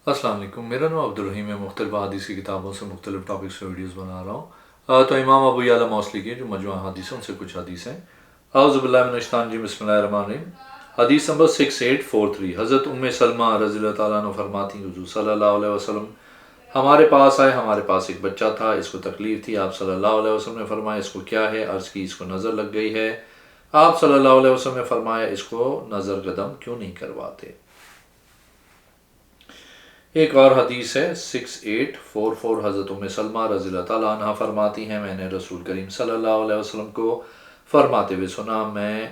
السلام علیکم، میرا نام عبدالرحیم ہے۔ مختلف حدیث کی کتابوں سے مختلف ٹاپکس سے ویڈیوز بنا رہا ہوں۔ تو امام ابو یعلا موصلی کی جو مجموعہ حدیث ان سے کچھ حدیث ہیں۔ اعوذ باللہ من الشیطان الرجیم، بسم اللہ الرحمن الرحیم۔ حدیث نمبر 6843، حضرت سلمہ رضی اللہ تعالیٰ عنہ فرماتی ہیں حضور صلی اللہ علیہ وسلم ہمارے پاس آئے، ہمارے پاس ایک بچہ تھا، اس کو تکلیف تھی۔ آپ صلی اللہ علیہ وسلم نے فرمایا اس کو کیا ہے؟ عرض کی اس کو نظر لگ گئی ہے۔ آپ صلی اللہ علیہ وسلم نے فرمایا اس کو نظر قدم کیوں نہیں کرواتے؟ ایک اور حدیث ہے 6844، حضرت سلمہ رضی اللہ تعالیٰ عنہ فرماتی ہیں میں نے رسول کریم صلی اللہ علیہ وسلم کو فرماتے ہوئے سنا، میں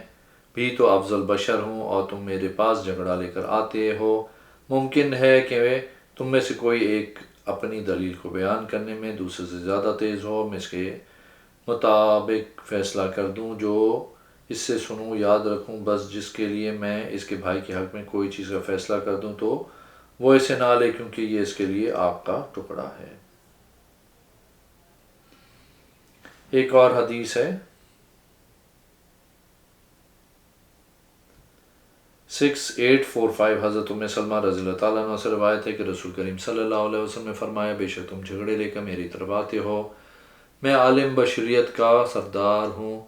بھی تو افضل بشر ہوں اور تم میرے پاس جھگڑا لے کر آتے ہو۔ ممکن ہے کہ تم میں سے کوئی ایک اپنی دلیل کو بیان کرنے میں دوسرے سے زیادہ تیز ہو، میں اس کے مطابق فیصلہ کر دوں جو اس سے سنوں، یاد رکھوں، بس جس کے لیے میں اس کے بھائی کے حق میں کوئی چیز کا فیصلہ کر دوں تو وہ اسے نہ لے، کیونکہ یہ اس کے لیے آپ کا ٹکڑا ہے۔ ایک اور حدیث ہے 6845، حضرت سلمہ رضی اللہ تعالیٰ عنہ سے روایت ہے کہ رسول کریم صلی اللہ علیہ وسلم نے فرمایا بے شک تم جھگڑے لے کر میری طرف آتے ہو، میں عالم بشریت کا سردار ہوں،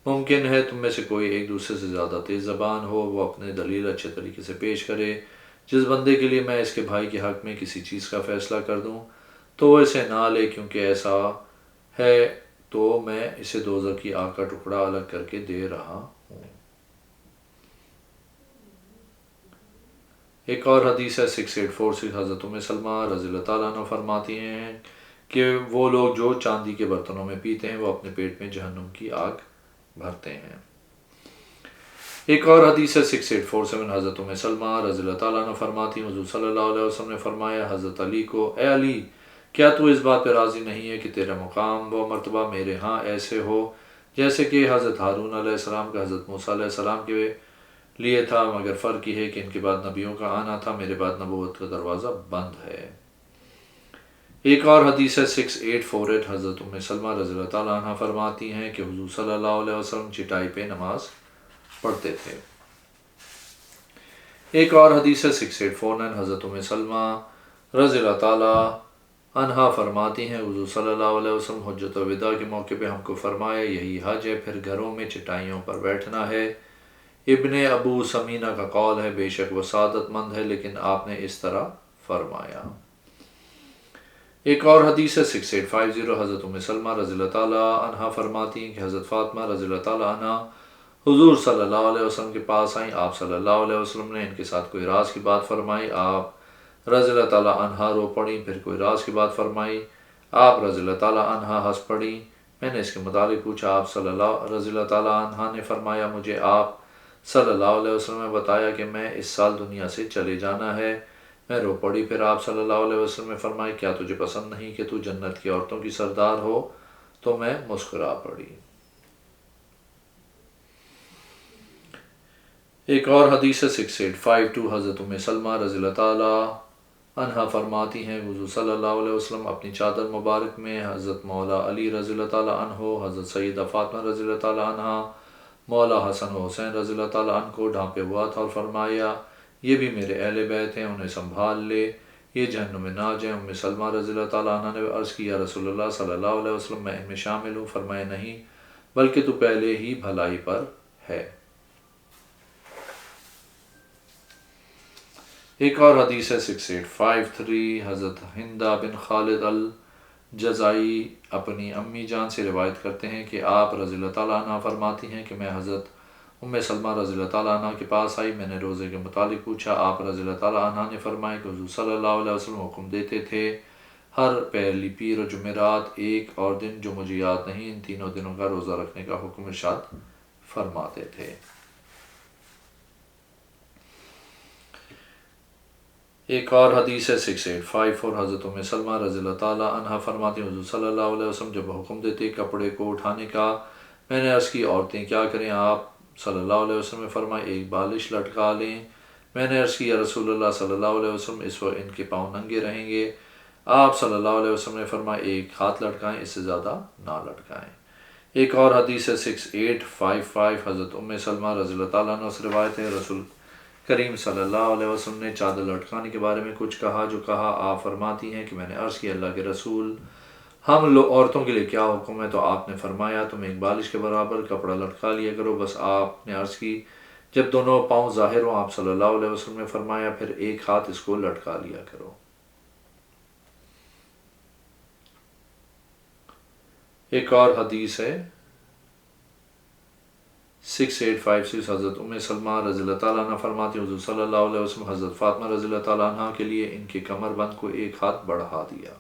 ممکن ہے تم میں سے کوئی ایک دوسرے سے زیادہ تیز زبان ہو، وہ اپنے دلیل اچھے طریقے سے پیش کرے، جس بندے کے لیے میں اس کے بھائی کے حق میں کسی چیز کا فیصلہ کر دوں تو وہ اسے نہ لے، کیونکہ ایسا ہے تو میں اسے دوزخ کی آگ کا ٹکڑا الگ کر کے دے رہا ہوں۔ ایک اور حدیث ہے 6846، حضرت سلمہ رضی اللہ تعالیٰ عنہ فرماتی ہیں کہ وہ لوگ جو چاندی کے برتنوں میں پیتے ہیں وہ اپنے پیٹ میں جہنم کی آگ بھرتے ہیں۔ ایک اور حدیث ہے 6847، حضرت سلمہ رضی اللہ تعالیٰ عنہ فرماتی ہیں حضور صلی اللہ علیہ وسلم نے فرمایا حضرت علی کو، اے علی کیا تو اس بات پہ راضی نہیں ہے کہ تیرا مقام و مرتبہ میرے ہاں ایسے ہو جیسے کہ حضرت ہارون علیہ السلام کا حضرت موسیٰ علیہ السلام کے لیے تھا، مگر فرق یہ ہے کہ ان کے بعد نبیوں کا آنا تھا، میرے بعد نبوت کا دروازہ بند ہے۔ ایک اور حدیث ہے 6848، حضرت سلمہ رضی اللہ تعالیٰ عنہ فرماتی ہیں کہ حضور صلی اللہ علیہ وسلم چٹائی پہ نماز پڑھتے تھے۔ ایک اور حدیث ہے 6849، حضرت سلمہ رضی اللہ تعالیٰ عنہا فرماتی ہیں حضور صلی اللہ علیہ وسلم حجۃ الوداع کے موقع پہ ہم کو فرمایا یہی حج ہے، پھر گھروں میں چٹائیوں پر بیٹھنا ہے۔ ابن ابو سمینہ کا قول ہے بے شک وہ سعادت مند ہے، لیکن آپ نے اس طرح فرمایا۔ ایک اور حدیث ہے 6850، حضرت سلمہ رضی اللہ تعالیٰ عنہ فرماتی ہیں کہ حضرت فاطمہ رضی اللہ تعالیٰ عنہ حضور صلی اللہ علیہ وسلم کے پاس آئیں، آپ صلی اللہ علیہ وسلم نے ان کے ساتھ کوئی راز کی بات فرمائی، آپ رضی اللہ تعالیٰ عنہ رو پڑیں، پھر کوئی راز کی بات فرمائی، آپ رضی اللہ تعالیٰ عنہ ہنس پڑیں۔ میں نے اس کے متعلق پوچھا، آپ صلی اللہ رضی اللہ تعالیٰ عنہ نے فرمایا مجھے آپ صلی اللہ علیہ وسلم نے بتایا کہ میں اس سال دنیا سے چلے جانا ہے۔ میں رو پڑی، پھر آپ صلی اللہ علیہ وسلم نے فرمایا کیا تجھے پسند نہیں کہ تو جنت کی عورتوں کی سردار ہو؟ تو میں مسکرا پڑی۔ ایک اور حدیث ہے 6852، حضرت سلمہ رضی اللہ تعالیٰ عنہ فرماتی ہیں حضور صلی اللہ علیہ وسلم اپنی چادر مبارک میں حضرت مولا علی رضی اللہ تعالیٰ عنہ، حضرت سیدہ فاطمہ رضی اللہ تعالیٰ عنہ، مولا حسن و حسین رضی اللہ تعالیٰ عنہ کو ڈھانپے ہوا تھا اور فرمایا یہ بھی میرے اہل بیت ہیں، انہیں سنبھال لے، یہ جہنم میں نہ جائیں۔ سلمہ رضی اللہ تعالیٰ عنہ نے عرض کی یا رسول اللہ صلی اللہ علیہ وسلم میں ان میں شامل ہوں؟ فرمایا نہیں، بلکہ تو پہلے ہی بھلائی پر ہے۔ ایک اور حدیث ہے 6853، حضرت ہندہ بن خالد الجزائی اپنی امی جان سے روایت کرتے ہیں کہ آپ رضی اللہ تعالیٰ عنہ فرماتی ہیں کہ میں حضرت سلمہ رضی اللہ تعالیٰ عنہ کے پاس آئی، میں نے روزے کے متعلق پوچھا، آپ رضی اللہ تعالیٰ عنہ نے فرمایا کہ حضور صلی اللہ علیہ وسلم حکم دیتے تھے ہر پہلی پیر و جمعرات ایک اور دن جو مجھے یاد نہیں، ان تینوں دنوں کا روزہ رکھنے کا حکم ارشاد فرماتے تھے۔ ایک اور حدیث ہے 6854، حضرت سلمہ رضی اللہ تعالیٰ عنہ فرماتی ہیں حضور صلی اللہ علیہ وسلم جب حکم دیتے کپڑے کو اٹھانے کا، میں نے عرض کی عورتیں کیا کریں؟ آپ صلی اللہ علیہ وسلم نے فرمایا ایک بالش لٹکا لیں۔ میں نے عرض کی یا رسول اللہ صلی اللہ علیہ وسلم اس وقت ان کے پاؤں ننگے رہیں گے؟ آپ صلی اللہ علیہ وسلم نے فرمایا ایک ہاتھ لٹکائیں، اس سے زیادہ نہ لٹکائیں۔ ایک اور حدیث ہے 6855، حضرت سلمہ رضی اللہ تعالیٰ عنہ سے روایت ہے رسول کریم صلی اللہ علیہ وسلم نے چادر لٹکانے کے بارے میں کچھ کہا جو کہا، آپ فرماتی ہیں کہ میں نے عرض کیا اللہ کے رسول ہم عورتوں کے لیے کیا حکم ہے؟ تو آپ نے فرمایا تم ایک بالش کے برابر کپڑا لٹکا لیا کرو۔ بس آپ نے عرض کی جب دونوں پاؤں ظاہر ہوں، آپ صلی اللہ علیہ وسلم نے فرمایا پھر ایک ہاتھ اس کو لٹکا لیا کرو۔ ایک اور حدیث ہے 6856، حضرت ام سلمہ رضی اللہ تعالیٰ عنہ فرماتی حضور صلی اللہ علیہ وسلم حضرت فاطمہ رضی اللہ تعالیٰ عنہ کے لیے ان کے کمر بند کو ایک ہاتھ بڑھا دیا۔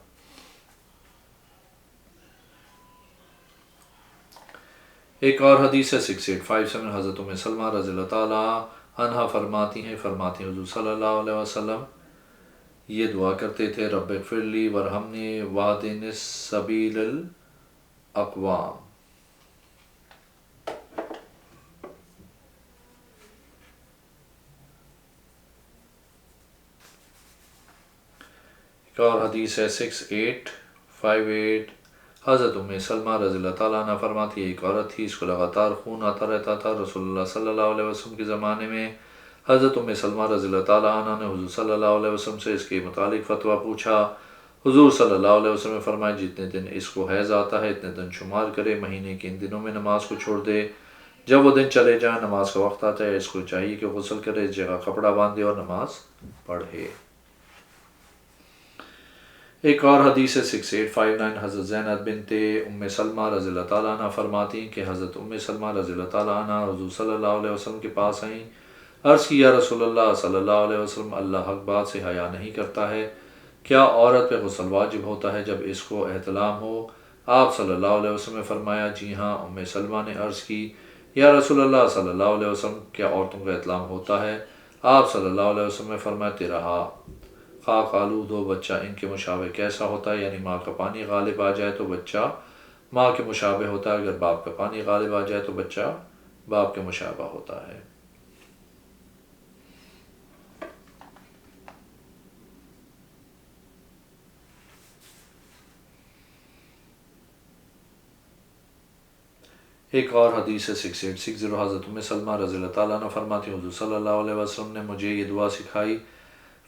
ایک اور حدیث ہے 6857، حضرت ام سلمہ رضی اللہ تعالیٰ عنہ فرماتی حضور صلی اللہ علیہ وسلم یہ دعا کرتے تھے رب اغفر لی ورحمنی واہدنی سبیل الاقوام۔ ایک اور حدیث ہے 6858، حضرت ام سلمہ رضی اللہ تعالیٰ عنہ فرماتی ہے ایک عورت تھی، اس کو لگاتار خون آتا رہتا تھا۔ رسول اللہ صلی اللہ علیہ وسلم کے زمانے میں حضرت ام سلمہ رضی اللہ تعالیٰ عنہ نے حضور صلی اللہ علیہ وسلم سے اس کے متعلق فتویٰ پوچھا۔ حضور صلی اللہ علیہ وسلم نے فرمایا جتنے دن اس کو حیض آتا ہے اتنے دن شمار کرے، مہینے کے ان دنوں میں نماز کو چھوڑ دے، جب وہ دن چلے جائیں نماز کا وقت آتا ہے اس کو چاہیے کہ غسل کرے، اس جگہ کپڑا باندھے اور نماز پڑھے۔ ایک اور حدیث ہے 6859، حضرت زینب بنت ام سلمہ رضی اللہ تعالیٰ عنہ فرماتی ہیں کہ حضرت ام سلمہ رضی اللہ تعالیٰ عنہ حضور صلی اللہ علیہ وسلم کے پاس آئیں، عرض کی یا رسول اللہ صلی اللہ علیہ وسلم اللہ حق بات سے حیا نہیں کرتا ہے، کیا عورت پہ غسل واجب ہوتا ہے جب اس کو احتلام ہو؟ آپ صلی اللہ علیہ وسلم نے فرمایا جی ہاں۔ ام سلمہ نے عرض کی یا رسول اللہ صلی اللہ علیہ وسلم کیا عورتوں کا احتلام ہوتا ہے؟ آپ صلی اللہ علیہ وسلم نے فرمایا تیرا خاک آلود ہو بچہ ان کے مشابہ کیسا ہوتا ہے؟ یعنی ماں کا پانی غالب آ جائے تو بچہ ماں کے مشابہ ہوتا ہے، اگر باپ کا پانی غالب آ جائے تو بچہ باپ کے مشابہ ہوتا ہے۔ ایک اور حدیث ہے 6860، حضرت ام سلمہ رضی اللہ تعالیٰ عنہ فرماتی حضور صلی اللہ علیہ وسلم نے مجھے یہ دعا سکھائی،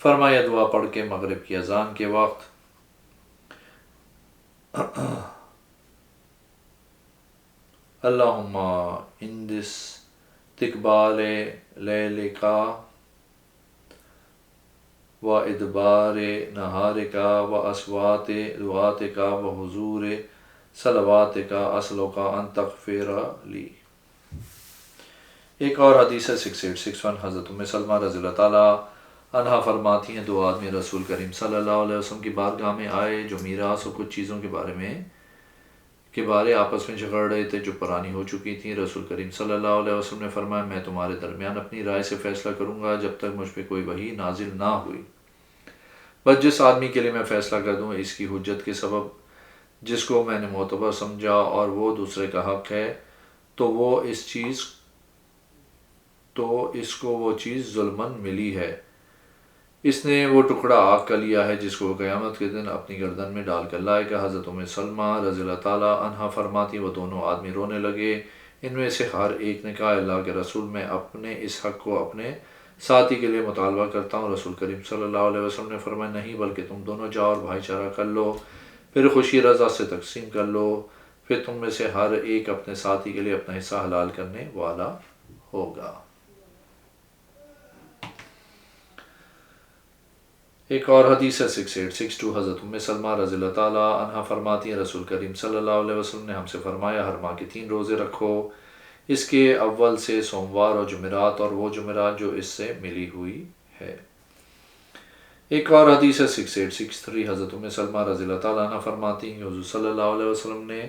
فرمایا دعا پڑھ کے مغرب کی اذان کے وقت اللہم اندس استقبال لیلکا و ادبار نہارکا و اصوات دعاتکا و حضور صلواتکا اسلوکا ان تغفر لی۔ ایک اور حدیث ہے 6861، حضرت ام سلمہ رضی اللہ تعالیٰ عنہ فرماتی ہیں دو آدمی رسول کریم صلی اللہ علیہ وسلم کی بارگاہ میں آئے جو میراث اور کچھ چیزوں کے بارے آپس میں جھگڑ رہے تھے جو پرانی ہو چکی تھیں۔ رسول کریم صلی اللہ علیہ وسلم نے فرمایا میں تمہارے درمیان اپنی رائے سے فیصلہ کروں گا جب تک مجھ پہ کوئی وحی نازل نہ ہوئی، بس جس آدمی کے لیے میں فیصلہ کر دوں اس کی حجت کے سبب جس کو میں نے معتبر سمجھا اور وہ دوسرے کا حق ہے تو اس کو وہ چیز ظلمن ملی ہے، اس نے وہ ٹکڑا آگ کا لیا ہے جس کو وہ قیامت کے دن اپنی گردن میں ڈال کر لائے گا۔ حضرت ام سلمہ رضی اللہ تعالیٰ عنہ فرماتی وہ دونوں آدمی رونے لگے، ان میں سے ہر ایک نے کہا اللہ کے رسول میں اپنے اس حق کو اپنے ساتھی کے لیے مطالبہ کرتا ہوں۔ رسول کریم صلی اللہ علیہ وسلم نے فرمایا نہیں بلکہ تم دونوں جاؤ اور بھائی چارہ کر لو، پھر خوشی رضا سے تقسیم کر لو، پھر تم میں سے ہر ایک اپنے ساتھی کے لیے اپنا حصہ حلال کرنے والا ہوگا۔ ایک اور حدیث ہے 6862، حضرت ام سلمہ رضی اللہ تعالیٰ عنہ فرماتی ہیں رسول کریم صلی اللہ علیہ وسلم نے ہم سے فرمایا ہر ماہ کے 3 روزے رکھو، اس کے اول سے سوموار اور جمعرات اور وہ جمعرات جو اس سے ملی ہوئی ہے۔ ایک اور حدیث ہے 6863، حضرت ام سلمہ رضی اللہ تعالیٰ عنہ فرماتی ہیں حضور صلی اللہ علیہ وسلم نے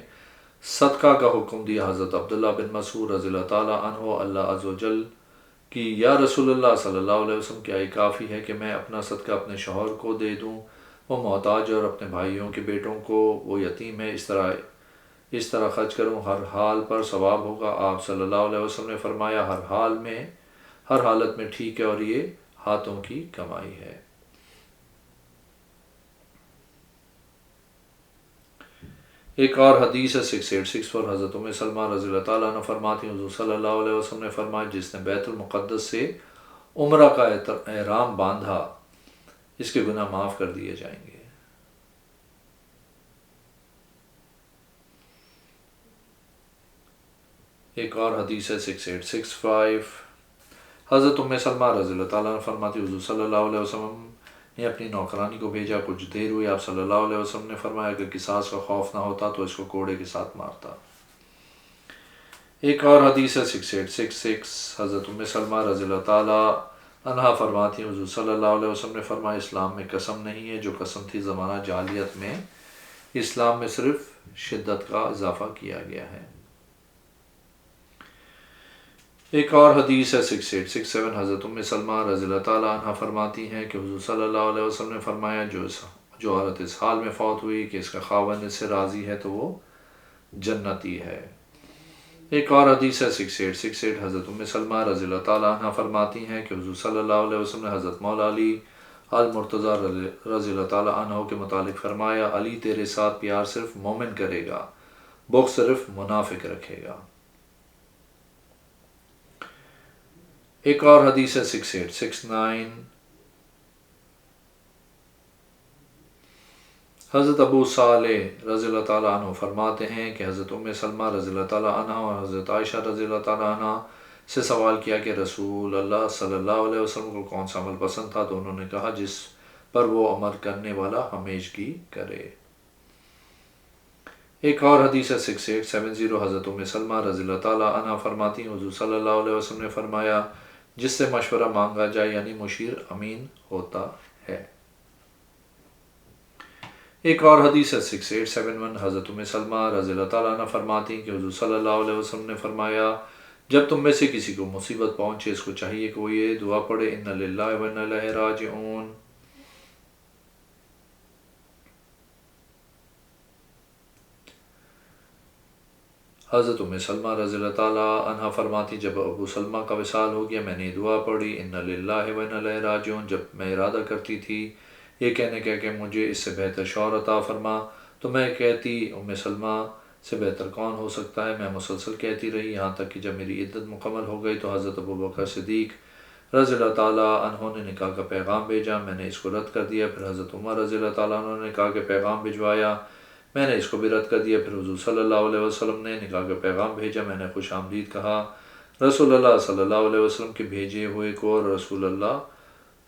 صدقہ کا حکم دیا۔ حضرت عبداللہ بن مسعود رضی اللہ تعالیٰ عنہ اللہ عز و جل کہ یا رسول اللہ صلی اللہ علیہ وسلم کیا یہ کافی ہے کہ میں اپنا صدقہ اپنے شوہر کو دے دوں، وہ محتاج اور اپنے بھائیوں کے بیٹوں کو وہ یتیم ہے، اس طرح خرچ کروں ہر حال پر ثواب ہوگا۔ آپ صلی اللہ علیہ وسلم نے فرمایا ہر حالت میں ٹھیک ہے اور یہ ہاتھوں کی کمائی ہے۔ ایک اور حدیث ہے 6864، حضرت ام سلمہ رضی اللہ تعالیٰ عنہ فرماتی حضور صلی اللہ علیہ وسلم نے فرمایا جس نے بیت المقدس سے عمرہ کا احرام باندھا، اس کے گناہ معاف کر دیے جائیں گے۔ ایک اور حدیث ہے 6865، حضرت ام سلمہ رضی اللہ تعالیٰ عنہ فرماتی حضور صلی اللہ علیہ وسلم نے اپنی نوکرانی کو بھیجا، کچھ دیر ہوئی، آپ صلی اللہ علیہ وسلم نے فرمایا اگر قصاص کا خوف نہ ہوتا تو اس کو کوڑے کے ساتھ مارتا۔ ایک اور حدیث ہے 6866، حضرت ام سلمہ رضی اللہ تعالیٰ عنہا فرماتی ہیں حضور صلی اللہ علیہ وسلم نے فرمایا اسلام میں قسم نہیں ہے، جو قسم تھی زمانہ جاہلیت میں، اسلام میں صرف شدت کا اضافہ کیا گیا ہے۔ ایک اور حدیث ہے 6867، حضرت ام سلمہ رضی اللہ تعالیٰ عنہ فرماتی ہیں کہ حضور صلی اللہ علیہ وسلم نے فرمایا جو عورت اس حال میں فوت ہوئی کہ اس کا خاوند اس سے راضی ہے تو وہ جنتی ہے۔ ایک اور حدیث ہے 6868، حضرت ام سلمہ رضی اللہ تعالیٰ عنہ فرماتی ہیں کہ حضور صلی اللہ علیہ وسلم نے حضرت مولا علی المرتضیٰ رضی اللہ تعالیٰ عنہ کے متعلق فرمایا علی تیرے ساتھ پیار صرف مومن کرے گا، بغض صرف منافق رکھے گا۔ ایک اور حدیث ہے 6869، حضرت ابو صالح رضی اللہ تعالیٰ عنہ فرماتے ہیں کہ حضرت ام سلمہ رضی اللہ تعالیٰ عنہ اور حضرت عائشہ رضی اللہ تعالیٰ عنہ سے سوال کیا کہ رسول اللہ صلی اللہ علیہ وسلم کو کون سا عمل پسند تھا، تو انہوں نے کہا جس پر وہ عمل کرنے والا ہمیشگی کرے۔ ایک اور حدیث ہے 6870، حضرت ام سلمہ رضی اللہ تعالیٰ عنہ فرماتی ہیں حضور صلی اللہ علیہ وسلم نے فرمایا جس سے مشورہ مانگا جائے یعنی مشیر امین ہوتا ہے۔ ایک اور حدیث ہے 6871، حضرت ام سلمہ رضی اللہ تعالیٰ عنہ فرماتی ہیں کہ حضور صلی اللہ علیہ وسلم نے فرمایا جب تم میں سے کسی کو مصیبت پہنچے اس کو چاہیے کہ وہ یہ دعا پڑھے انا للہ و انا الیہ راجعون۔ حضرت ام سلمہ رضی اللہ تعالیٰ عنہ فرماتی جب ابو سلمہ کا وصال ہو گیا میں نے دعا پڑھی انا للہ و انا الیہ راجعون، جب میں ارادہ کرتی تھی یہ کہنے کا کہ مجھے اس سے بہتر شوہر عطا فرما تو میں کہتی ام سلمہ سے بہتر کون ہو سکتا ہے، میں مسلسل کہتی رہی یہاں تک کہ جب میری عدت مکمل ہو گئی تو حضرت ابوبکر صدیق رضی اللہ تعالیٰ عنہ نے نکاح کا پیغام بھیجا، میں نے اس کو رد کر دیا، پھر حضرت عمر رضی اللہ تعالیٰ عنہ نے نکاح کے پیغام بھجوایا، میں نے اس کو بھی رد کر دیا، پھر حضور صلی اللہ علیہ وسلم نے نکاح کا پیغام بھیجا، میں نے خوش آمدید کہا رسول اللہ صلی اللہ علیہ وسلم کے بھیجے ہوئے کو اور رسول اللہ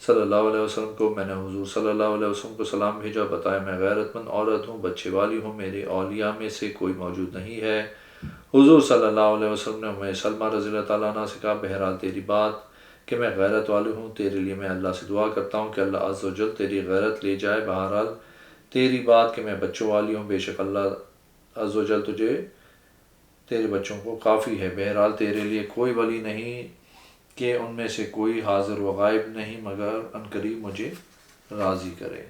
صلی اللہ علیہ وسلم کو، میں نے حضور صلی اللہ علیہ وسلم کو سلام بھیجا، بتایا میں غیرت مند عورت ہوں، بچے والی ہوں، میرے اولیاء میں سے کوئی موجود نہیں ہے۔ حضور صلی اللہ علیہ وسلم نے ام سلمہ رضی اللہ تعالیٰ عنہ سے کہا بہرحال تیری بات کہ میں غیرت والی ہوں، تیرے لیے میں اللہ سے دعا کرتا ہوں کہ اللہ عز و جل تیری غیرت لے جائے، بہرحال تیری بات کہ میں بچوں والی ہوں، بے شک اللہ عز و جل تجھے تیرے بچوں کو کافی ہے، بہرحال تیرے لیے کوئی ولی نہیں کہ ان میں سے کوئی حاضر و غائب نہیں مگر عنقریب مجھے راضی کرے۔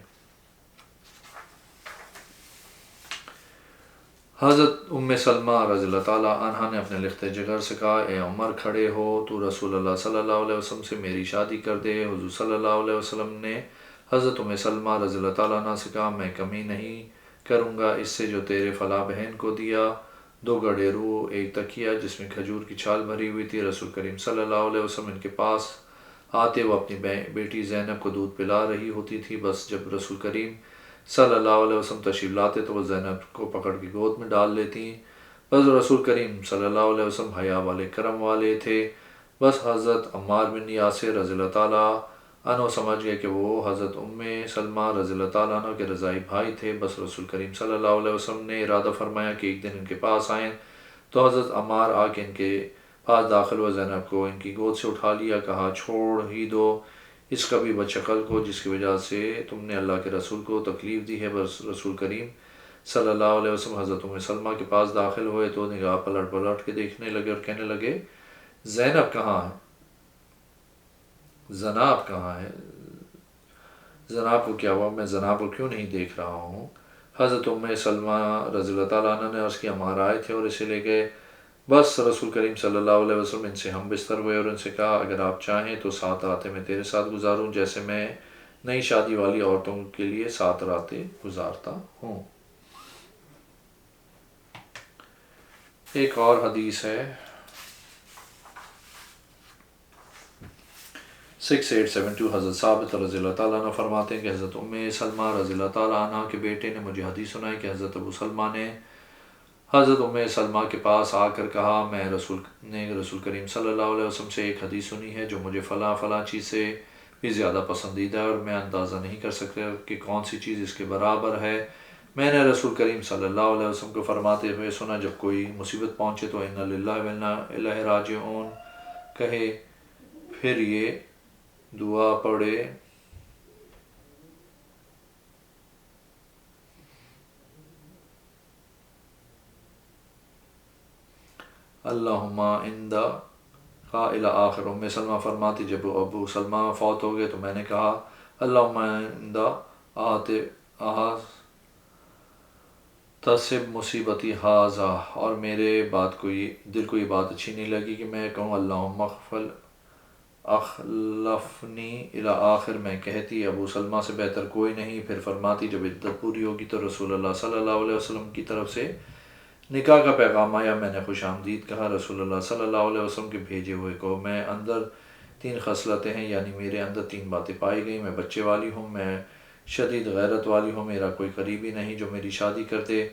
حضرت ام سلمہ رضی اللہ تعالیٰ عنہ نے اپنے لخت جگر سے کہا اے عمر کھڑے ہو، تو رسول اللہ صلی اللہ علیہ وسلم سے میری شادی کر دے۔ حضور صلی اللہ علیہ وسلم نے حضرت ام سلمہ رضی اللہ تعالیٰ عنہ سے کہا میں کمی نہیں کروں گا اس سے جو تیرے فلاں بہن کو دیا، 2 گڑھے روح، 1 تکیہ جس میں کھجور کی چھال بھری ہوئی تھی۔ رسول کریم صلی اللہ علیہ وسلم ان کے پاس آتے وہ اپنی بیٹی زینب کو دودھ پلا رہی ہوتی تھی، بس جب رسول کریم صلی اللہ علیہ وسلم تشریف لاتے تو وہ زینب کو پکڑ کے گود میں ڈال لیتی، بس رسول کریم صلی اللہ علیہ وسلم حیا والے کرم والے تھے، بس حضرت عمار بن یاسر رضی اللہ تعالیٰ عنہ سمجھ گئے کہ وہ حضرت ام سلمہ رضی اللہ تعالیٰ عنہ کے رضائی بھائی تھے، بس رسول کریم صلی اللہ علیہ وسلم نے ارادہ فرمایا کہ ایک دن ان کے پاس آئیں، تو حضرت عمار آ کے ان کے پاس داخل ہوا، زینب کو ان کی گود سے اٹھا لیا، کہا چھوڑ ہی دو اس کبھی بدشکل کو جس کی وجہ سے تم نے اللہ کے رسول کو تکلیف دی ہے۔ بس رسول کریم صلی اللہ علیہ وسلم حضرت ام سلمہ کے پاس داخل ہوئے تو نگاہ پلٹ پلٹ کے دیکھنے لگے اور کہنے لگے زینب کہاں ہے، جناب کہاں ہے، جناب کو کیا ہوا، میں جناب کو کیوں نہیں دیکھ رہا ہوں۔ حضرت ام سلمہ رضی اللہ تعالیٰ عنہ نے عرض کیا عمار آئے تھے اور اسے لے گئے، بس رسول کریم صلی اللہ علیہ وسلم ان سے ہم بستر ہوئے اور ان سے کہا اگر آپ چاہیں تو 7 راتیں میں تیرے ساتھ گزاروں جیسے میں نئی شادی والی عورتوں کے لیے 7 راتیں گزارتا ہوں۔ ایک اور حدیث ہے 6872 حضرت ثابت رضی اللہ تعالیٰ عنہ فرماتے ہیں کہ حضرت ام سلمہ رضی اللہ تعالیٰ عنہ کے بیٹے نے مجھے حدیث سنائی کہ حضرت ابو سلمہ نے حضرت ام سلمہ کے پاس آ کر کہا میں رسول کریم صلی اللہ علیہ وسلم سے ایک حدیث سنی ہے جو مجھے فلاں فلاں چیز سے بھی زیادہ پسندیدہ ہے اور میں اندازہ نہیں کر سکتا کہ کون سی چیز اس کے برابر ہے۔ میں نے رسول کریم صلی اللہ علیہ وسلم کو فرماتے ہوئے سنا جب کوئی مصیبت پہنچے تو انا للہ و انا الیہ راجعون کہے، پھر یہ دعا پڑھے اللہم اندہ کا الی آخر۔ ام سلمہ فرماتی جب ابو سلمہ فوت ہو گئے تو میں نے کہا اللہم اندہ تصب مصیبتی حاضہ، اور میرے دل کو یہ بات اچھی نہیں لگی کہ میں کہوں اللہم اخلفنی الی آخر، میں کہتی ابو سلمہ سے بہتر کوئی نہیں۔ پھر فرماتی جب عدت پوری ہوگی تو رسول اللہ صلی اللہ علیہ وسلم کی طرف سے نکاح کا پیغام آیا، میں نے خوش آمدید کہا۔ رسول اللہ صلی اللہ علیہ وسلم کے بھیجے ہوئے کو میں اندر 3 خصلتیں ہیں، یعنی میرے اندر 3 باتیں پائی گئیں۔ میں بچے والی ہوں، میں شدید غیرت والی ہوں، میرا کوئی قریبی نہیں جو میری شادی کر دے۔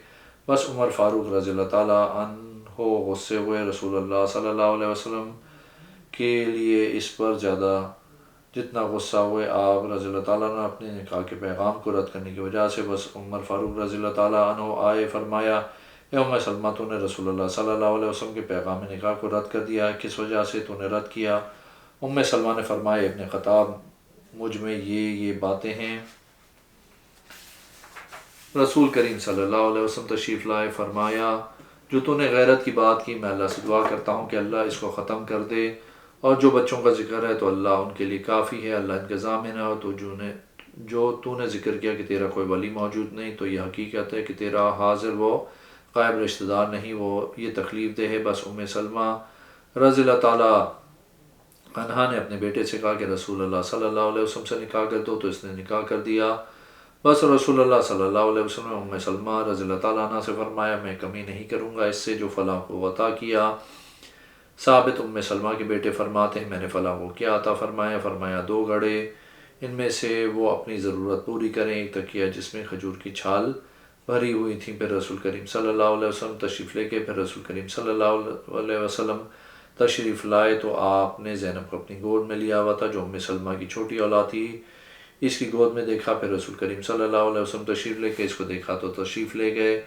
بس عمر فاروق رضی اللہ تعالیٰ عنہ غصے ہوئے۔ رسول اللہ صلی اللہ علیہ وسلم کے لیے اس پر جتنا غصہ ہوئے آپ رضی اللہ تعالیٰ عنہ اپنے نکاح کے پیغام کو رد کرنے کی وجہ سے، بس عمر فاروق رضی اللہ تعالیٰ عنہ آئے، فرمایا اے ام سلمہ تو نے رسول اللہ صلی اللہ علیہ وسلم کے پیغام نکاح کو رد کر دیا، کس وجہ سے تو نے رد کیا؟ ام سلمہ نے فرمایا ابن خطاب مجھ میں یہ باتیں ہیں۔ رسول کریم صلی اللہ علیہ وسلم تشریف لائے، فرمایا جو تو نے غیرت کی بات کی میں اللہ سے دعا کرتا ہوں کہ اللہ اس کو ختم کر دے، اور جو بچوں کا ذکر ہے تو اللہ ان کے لیے کافی ہے، اللہ ان کے ضامن ہے، اور جو تو نے ذکر کیا کہ تیرا کوئی ولی موجود نہیں تو یہ حقیقت ہے کہ تیرا حاضر وہ غائب رشتہ دار نہیں، وہ یہ تکلیف دہ ہے۔ بس ام سلمہ رضی اللہ تعالیٰ عنہا نے اپنے بیٹے سے کہا کہ رسول اللہ صلی اللہ علیہ وسلم سے نکاح کر دو، تو اس نے نکاح کر دیا۔ بس رسول اللہ صلی اللہ علیہ وسلم نے ام سلمہ رضی اللہ تعالیٰ عنہ سے فرمایا میں کمی نہیں کروں گا اس سے جو فلاں کو عطا کیا۔ ثابت ام سلمہ کے بیٹے فرماتے ہیں میں نے فلاں کو کیا عطا فرمایا 2 گھڑے، ان میں سے وہ اپنی ضرورت پوری کریں، ایک تکیہ جس میں کھجور کی چھال بھری ہوئی تھیں۔ پھر رسول کریم صلی اللہ علیہ وسلم تشریف لے کے پھر رسول کریم صلی اللہ علیہ وسلم تشریف لائے تو آپ نے زینب کو اپنی گود میں لیا ہوا تھا جو ام سلمہ کی چھوٹی اولاد تھی، اس کی گود میں دیکھا۔ پھر رسول کریم صلی اللہ علیہ وسلم تشریف لے کے اس کو دیکھا تو تشریف لے گئے۔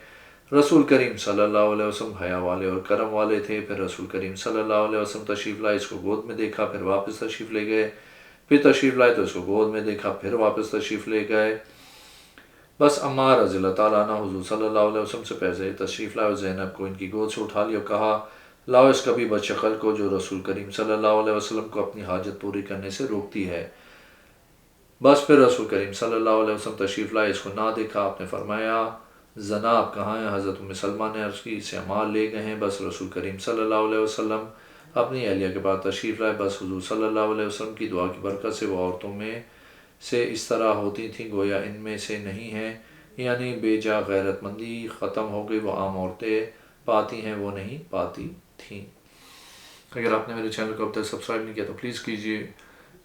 رسول کریم صلی اللہ علیہ وسلم حیا والے اور کرم والے تھے۔ پھر رسول کریم صلی اللہ علیہ وسلم تشریف لائے، اس کو گود میں دیکھا، پھر واپس تشریف لے گئے، پھر تشریف لائے تو اس کو گود میں دیکھا، پھر واپس تشریف لے گئے۔ بس عمار رضی اللہ تعالیٰ عنہ حضور صلی اللہ علیہ وسلم سے پہلے تشریف لائے اور زینب کو ان کی گود سے اٹھا لیا اور کہا لاؤ اس کبھی بدشکل کو جو رسول کریم صلی اللہ علیہ وسلم کو اپنی حاجت پوری کرنے سے روکتی ہے۔ بس پھر رسول کریم صلی اللہ علیہ وسلم تشریف لائے، اس کو نہ دیکھا، آپ نے فرمایا جناب کہاں ہیں؟ حضرت ام سلمہ نے عرض کی اسے عمار لے گئے ہیں۔ بس رسول کریم صلی اللہ علیہ وسلم اپنی اہلیہ کے بعد تشریف لائے، بس حضور صلی اللہ علیہ وسلم کی دعا کی برکت سے وہ عورتوں میں سے اس طرح ہوتی تھیں گویا ان میں سے نہیں ہیں، یعنی بے جا غیرت مندی ختم ہو گئی، وہ عام عورتیں پاتی ہیں وہ نہیں پاتی تھیں۔ اگر آپ نے میرے چینل کو اب تک سبسکرائب نہیں کیا تو پلیز کیجیے،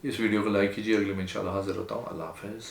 اس ویڈیو کو لائک کیجیے۔ اگلے میں انشاءاللہ حاضر ہوتا ہوں۔ اللہ حافظ۔